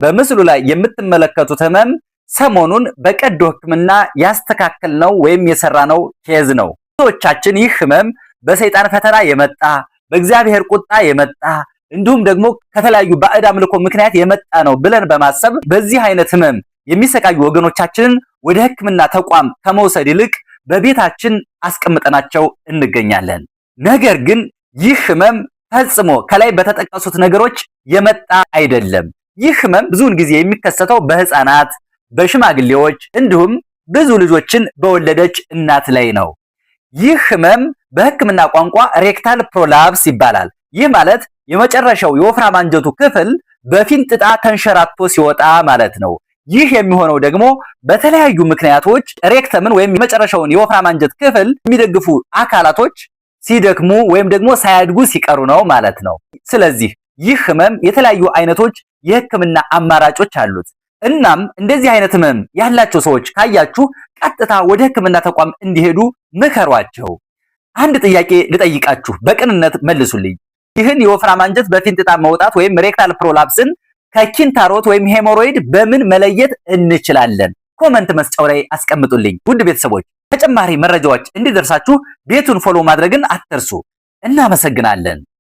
በምስሉ ላይ የምትመለከቱት ህመም ሰሞኑን በቀዶ ሕክምና ያስተካከልነው ወይም የሰራነው ኬዝ ነው። ብዙዎቻችን ይህ ህመም በሰይጣን ፈተና የመጣ በእግዚአብሔር ቁጣ የመጣ እንዲሁም ደግሞ ከተለያዩ ባዕድ አምልኮ ምክንያት የመጣ ነው ብለን በማሰብ በዚህ አይነት ህመም የሚሰቃዩ ወገኖቻችንን ወደ ሕክምና ተቋም ከመውሰድ ይልቅ በቤታችን አስቀምጠናቸው እንገኛለን። ነገር ግን ይህ ህመም ፈጽሞ ከላይ በተጠቀሱት ነገሮች የመጣ አይደለም። ይህ ህመም ብዙውን ጊዜ የሚከሰተው በህፃናት፣ በሽማግሌዎች እንዲሁም ብዙ ልጆችን በወለደች እናት ላይ ነው። ይህ ህመም በህክምና ቋንቋ ሬክታል ፕሮላፕስ ይባላል። ይህ ማለት የመጨረሻው የወፍራም አንጀቱ ክፍል በፊንጥጣ ተንሸራቶ ሲወጣ ማለት ነው። ይህ የሚሆነው ደግሞ በተለያዩ ምክንያቶች ሬክተምን ወይም የመጨረሻውን የወፍራም አንጀት ክፍል የሚደግፉ አካላቶች ሲደክሙ ወይም ደግሞ ሳያድጉ ሲቀሩ ነው ማለት ነው። ስለዚህ ይህ ህመም የተለያዩ አይነቶች የህክምና አማራጮች አሉት። እናም እንደዚህ አይነት ህመም ያላቸው ሰዎች ካያችሁ ቀጥታ ወደ ህክምና ተቋም እንዲሄዱ ምከሯቸው። አንድ ጥያቄ ልጠይቃችሁ፣ በቅንነት መልሱልኝ። ይህን የወፍራም አንጀት በፊንጥጣ መውጣት ወይም ሬክታል ፕሮላፕስን ከኪንታሮት ወይም ሄሞሮይድ በምን መለየት እንችላለን? ኮመንት መስጫው ላይ አስቀምጡልኝ። ውድ ቤተሰቦች ተጨማሪ መረጃዎች እንዲደርሳችሁ ቤቱን ፎሎ ማድረግን አትርሱ። እናመሰግናለን።